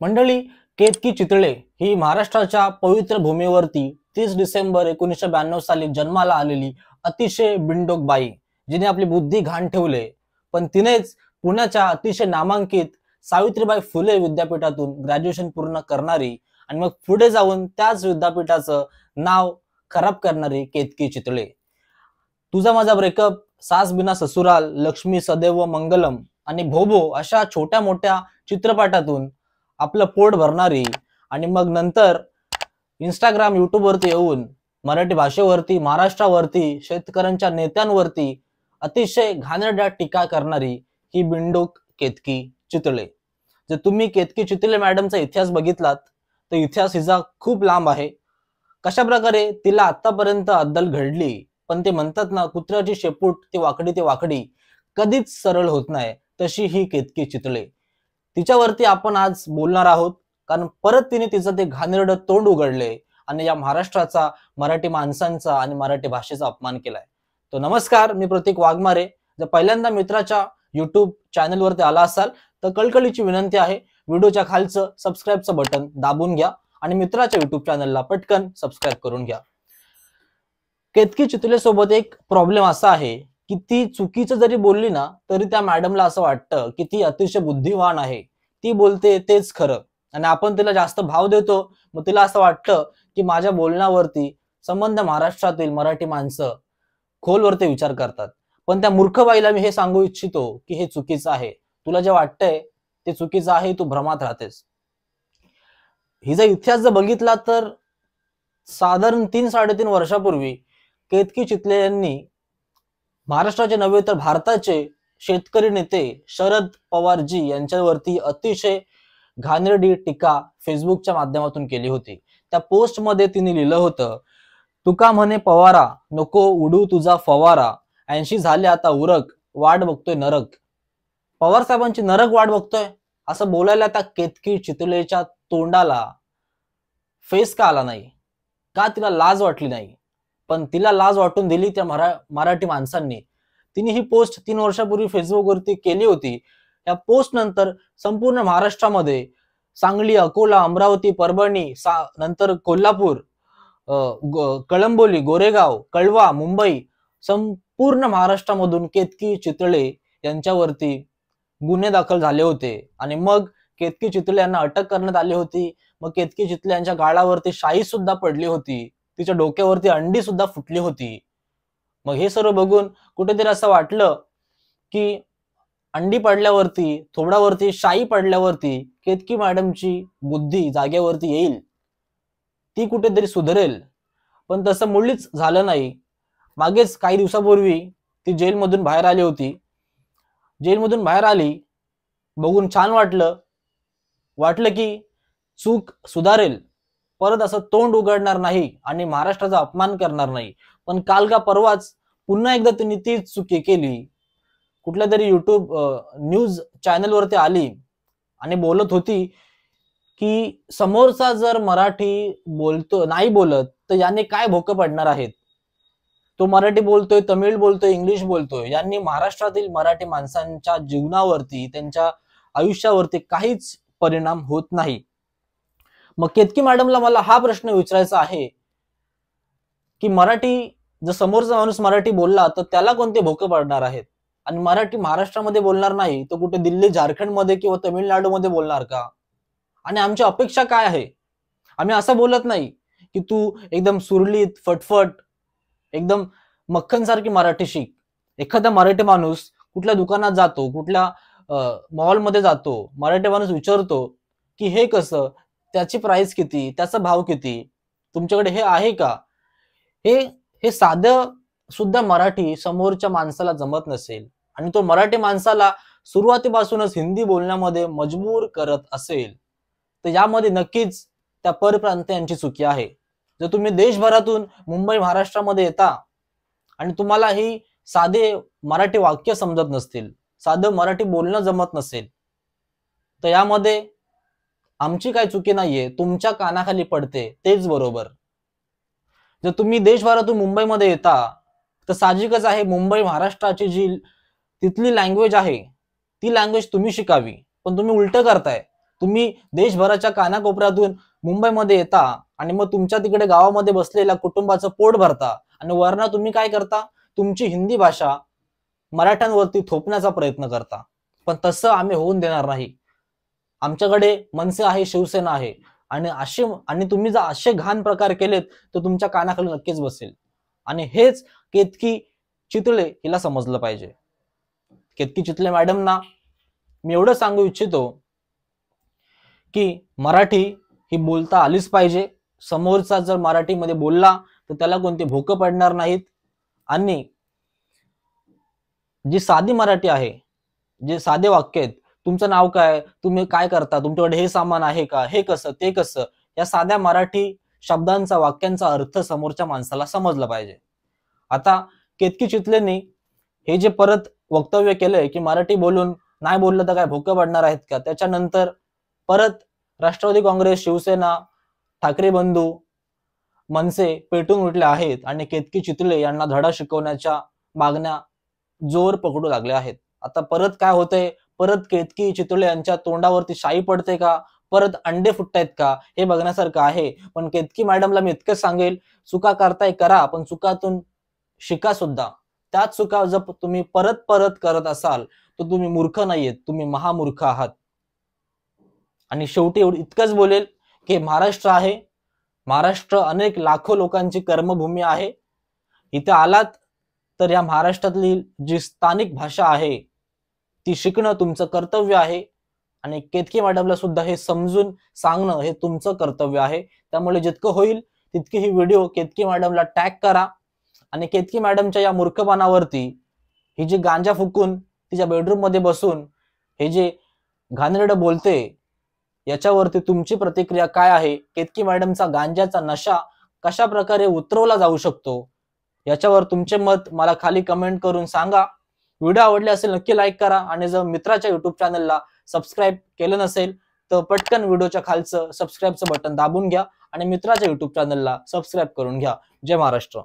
मंडळी, केतकी चितळे ही महाराष्ट्राच्या पवित्र भूमीवरती 30 डिसेंबर 1992 साली जन्माला आलेली अतिशय बिनडोक बाई, जिने आपली बुद्धी घाण ठेवले, पण तिनेच पुण्याच्या अतिशय नामांकित सावित्रीबाई फुले विद्यापीठातून ग्रॅज्युएशन पूर्ण करणारी आणि मग पुढे जाऊन त्याच विद्यापीठाचं नाव खराब करणारी केतकी चितळे. तुझा माझा ब्रेकअप, सास बिना ससुराल, लक्ष्मी सदैव मंगलम आणि भोबो अशा छोट्या मोठ्या चित्रपटातून आपलं पोट भरणारी आणि मग नंतर इंस्टाग्राम युट्यूब वरती येऊन मराठी भाषेवरती, महाराष्ट्रावरती, शेतकऱ्यांच्या नेत्यांवरती अतिशय घाणेरड्या टीका करणारी ही बिनडोक केतकी चितळे. जर तुम्ही केतकी चितळे मॅडमचा इतिहास बघितलात तर इतिहास हिचा खूप लांब आहे. कशा प्रकारे तिला आतापर्यंत अद्दल घडली, पण ते म्हणतात ना, कुत्र्याची शेपूट ती वाकडी कधीच सरळ होत नाही, तशी ही केतकी चितळे. तिच्यावरती आपण आज बोलणार आहोत, कारण परत तिने तिचं ते घाणेरडं तोंड उघडले आणि या महाराष्ट्राचा, मराठी माणसांचा आणि मराठी भाषेचा अपमान केलाय. तो नमस्कार, मी प्रतीक वाघमारे. जर पहिल्यांदा मित्राच्या युट्यूब चॅनलवरती आला असाल तर कळकळीची विनंती आहे, व्हिडिओच्या खालचं सबस्क्राईबचं बटन दाबून घ्या आणि मित्राच्या युट्यूब चॅनलला पटकन सबस्क्राईब करून घ्या. केतकी चितळे सोबत एक प्रॉब्लेम असा आहे की ती चुकीचं जरी बोलली ना, तरी त्या मॅडमला असं वाटतं की ती अतिशय बुद्धिवान आहे, ती बोलते तेच खरं, आणि आपण तिला जास्त भाव देतो. मग तिला असं वाटतं की माझ्या बोलण्यावरती संबंध महाराष्ट्रातील मराठी माणसं खोलवरती विचार करतात. पण त्या मूर्ख बाईला मी हे सांगू इच्छितो की हे चुकीचं आहे. तुला जे वाटतंय ते चुकीचं आहे, तू भ्रमात राहतेस. हिचा इतिहास जर बघितला तर साधारण 3-3.5 वर्षापूर्वी केतकी चितळे यांनी महाराष्ट्राचे नव्हे तर भारताचे शेतकरी नेते शरद पवारजी यांच्यावरती अतिशय घाणेरडी टीका फेसबुकच्या माध्यमातून केली होती. त्या पोस्ट मध्ये तिने लिहिलं होतं, तुका म्हणे पवारा, नको उडू तुझा फवारा, 80 झाले आता उरक, वाट बघतोय नरक. पवार साहेबांची नरक वाट बघतोय असं बोलायला त्या केतकी चितळेच्या तोंडाला फेस का आला नाही? का तिला लाज वाटली नाही? पण तिला लाज वाटून दिली त्या मराठी माणसांनी. तिने ही पोस्ट 3 वर्षापूर्वी फेसबुकवरती केली होती. या पोस्ट नंतर संपूर्ण महाराष्ट्रामध्ये सांगली, अकोला, अमरावती, परभणी, नंतर कोल्हापूर, कळंबोली, गोरेगाव, कळवा, मुंबई, संपूर्ण महाराष्ट्रामधून केतकी चितळे यांच्यावरती गुन्हे दाखल झाले होते आणि मग केतकी चितळे यांना अटक करण्यात आली होती. मग केतकी चितळे यांच्या गालावरती शाई सुद्धा पडली होती, तिच्या डोक्यावरती अंडी सुद्धा फुटली होती. मग हे सर्व बघून कुठेतरी असं वाटलं की अंडी पडल्यावरती, थोडावरती शाई पडल्यावरती केतकी मॅडमची बुद्धी जागेवरती येईल, ती कुठेतरी सुधरेल. पण तसं मुळीच झालं नाही. मागेच काही दिवसापूर्वी ती जेलमधून बाहेर आली होती. जेलमधून बाहेर आली, बघून छान वाटलं की चूक सुधारेल, परत असं तोंड उघडणार नाही आणि महाराष्ट्राचा अपमान करणार नाही. पण काल का परवाच पुन्हा एकदा त्यांनी तीच चुकी केली. कुठल्या तरी युट्यूब न्यूज चॅनलवरती आली आणि बोलत होती की समोरचा जर मराठी नाही बोलत तर याने काय भोकं पडणार आहेत. तो मराठी बोलतोय, तमिळ बोलतोय, इंग्लिश बोलतोय, यांनी महाराष्ट्रातील मराठी माणसांच्या जीवनावरती, त्यांच्या आयुष्यावरती काहीच परिणाम होत नाही. मग केतकी मॅडमला मला हा प्रश्न विचारायचा आहे की जर समोरचा माणूस मराठी बोलला तर त्याला कोणते भोकं पडणार आहेत? आणि मराठी महाराष्ट्रामध्ये बोलणार नाही तर कुठे दिल्ली, झारखंडमध्ये किंवा तामिळनाडूमध्ये बोलणार का? आणि आमची अपेक्षा काय आहे? आम्ही असं बोलत नाही की तू एकदम सुरळीत, फटफट, एकदम मक्खन सारखी मराठी शिक. एखादा मराठी माणूस कुठल्या दुकानात जातो, कुठल्या मॉलमध्ये जातो, मराठी माणूस विचारतो की हे कसं, त्याची प्राइस किती, त्याचा भाव किती, तुमच्याकडे हे आहे का? हे साधं सुद्धा मराठी समोरच्या माणसाला जमत नसेल आणि तो मराठी माणसाला सुरुवातीपासूनच हिंदी बोलण्यामध्ये मजबूर करत असेल तर यामध्ये नक्कीच त्या परप्रांतीयांची चुकी आहे. जर तुम्ही देशभरातून मुंबई, महाराष्ट्रामध्ये येता आणि तुम्हाला ही साधे मराठी वाक्य समजत नसतील, साधं मराठी बोलणं जमत नसेल, तर यामध्ये आमची काय चुकी नाहीये, तुमच्या कानाखाली पडते तेच बरोबर. जर तुम्ही देशभरातून मुंबईमध्ये येता तर साहजिकच आहे, मुंबई महाराष्ट्राची जी तिथली लँग्वेज आहे ती लँग्वेज तुम्ही शिकावी, पण तुम्ही उलट करताय. तुम्ही देशभराच्या कानाकोपऱ्यातून मुंबईमध्ये येता आणि मग तुमच्या तिकडे गावामध्ये बसलेल्या कुटुंबाचं पोट भरता आणि वरना तुम्ही काय करता, तुमची हिंदी भाषा मराठ्यांवरती थोपण्याचा प्रयत्न करता. पण तसं आम्ही होऊन देणार नाही. आमच्याकडे मनसे आहे, शिवसेना आहे आणि तुम्ही जर असे घाण प्रकार केलेत तर तुमच्या कानाखाली नक्कीच बसेल. आणि हेच केतकी चितळे हिला समजलं पाहिजे. केतकी चितळे मॅडमना मी एवढं सांगू इच्छितो की मराठी ही बोलता आलीच पाहिजे. समोरचा जर मराठीमध्ये बोलला तर त्याला कोणते भोकं पडणार नाहीत. आणि जी साधी मराठी आहे, जे साधे वाक्य आहेत, तुमचं नाव काय, तुम्ही काय करता, तुमच्याकडे हे सामान आहे का, हे कसं ते कसं, या साध्या मराठी शब्दांचा वाक्यांचा अर्थ समोरच्या माणसाला समजला पाहिजे. आता केतकी चितलेंनी हे जे परत वक्तव्य केलंय की मराठी बोलून नाही बोललं तर काय भोकं पडणार आहेत का, त्याच्यानंतर परत राष्ट्रवादी काँग्रेस, शिवसेना, ठाकरे बंधू, मनसे पेटून उठले आहेत आणि केतकी चितळे यांना धडा शिकवण्याच्या मागण्या जोर पकडू लागले आहेत. आता परत काय होतंय, परत केतकी चितळे यांच्या तोंडावरती शाई पडते का, परत अंडे फुटतायत का, हे बघण्यासारखं आहे. पण केतकी मॅडमला मी इतकंच सांगेल, चुका करताय करा, पण चुकातून शिका सुद्धा. त्याच चुका जर तुम्ही परत परत करत असाल तर तुम्ही मूर्ख नाहीयेत, तुम्ही महामूर्ख आहात. आणि शेवटी इतकंच बोलेल की महाराष्ट्र आहे, महाराष्ट्र अनेक लाखो लोकांची कर्मभूमी आहे. इथे आलात तर या महाराष्ट्रातली जी स्थानिक भाषा आहे ती शिकणं तुमचं कर्तव्य आहे. आणि केतकी मॅडमला सुद्धा हे समजून सांगणं हे तुमचं कर्तव्य आहे. त्यामुळे जितकं होईल तितकी ही व्हिडिओ केतकी मॅडमला टॅग करा आणि केतकी मॅडमच्या या मूर्खपणावरती, ही जी गांजा फुकून तिच्या बेडरूम मध्ये बसून हे जे घाणेरडं बोलते, याच्यावरती तुमची प्रतिक्रिया काय आहे, केतकी मॅडमचा गांजाचा नशा कशा प्रकारे उतरवला जाऊ शकतो, याच्यावर तुमचे मत मला खाली कमेंट करून सांगा. व्हिडिओ आवडले असेल नक्की लाईक करा आणि जर मित्राच्या युट्यूब चॅनलला सबस्क्राईब केलं नसेल तर पटकन व्हिडिओच्या खालचं सबस्क्राईबचं बटन दाबून घ्या आणि मित्राच्या युट्यूब चॅनलला सबस्क्राईब करून घ्या. जय महाराष्ट्र.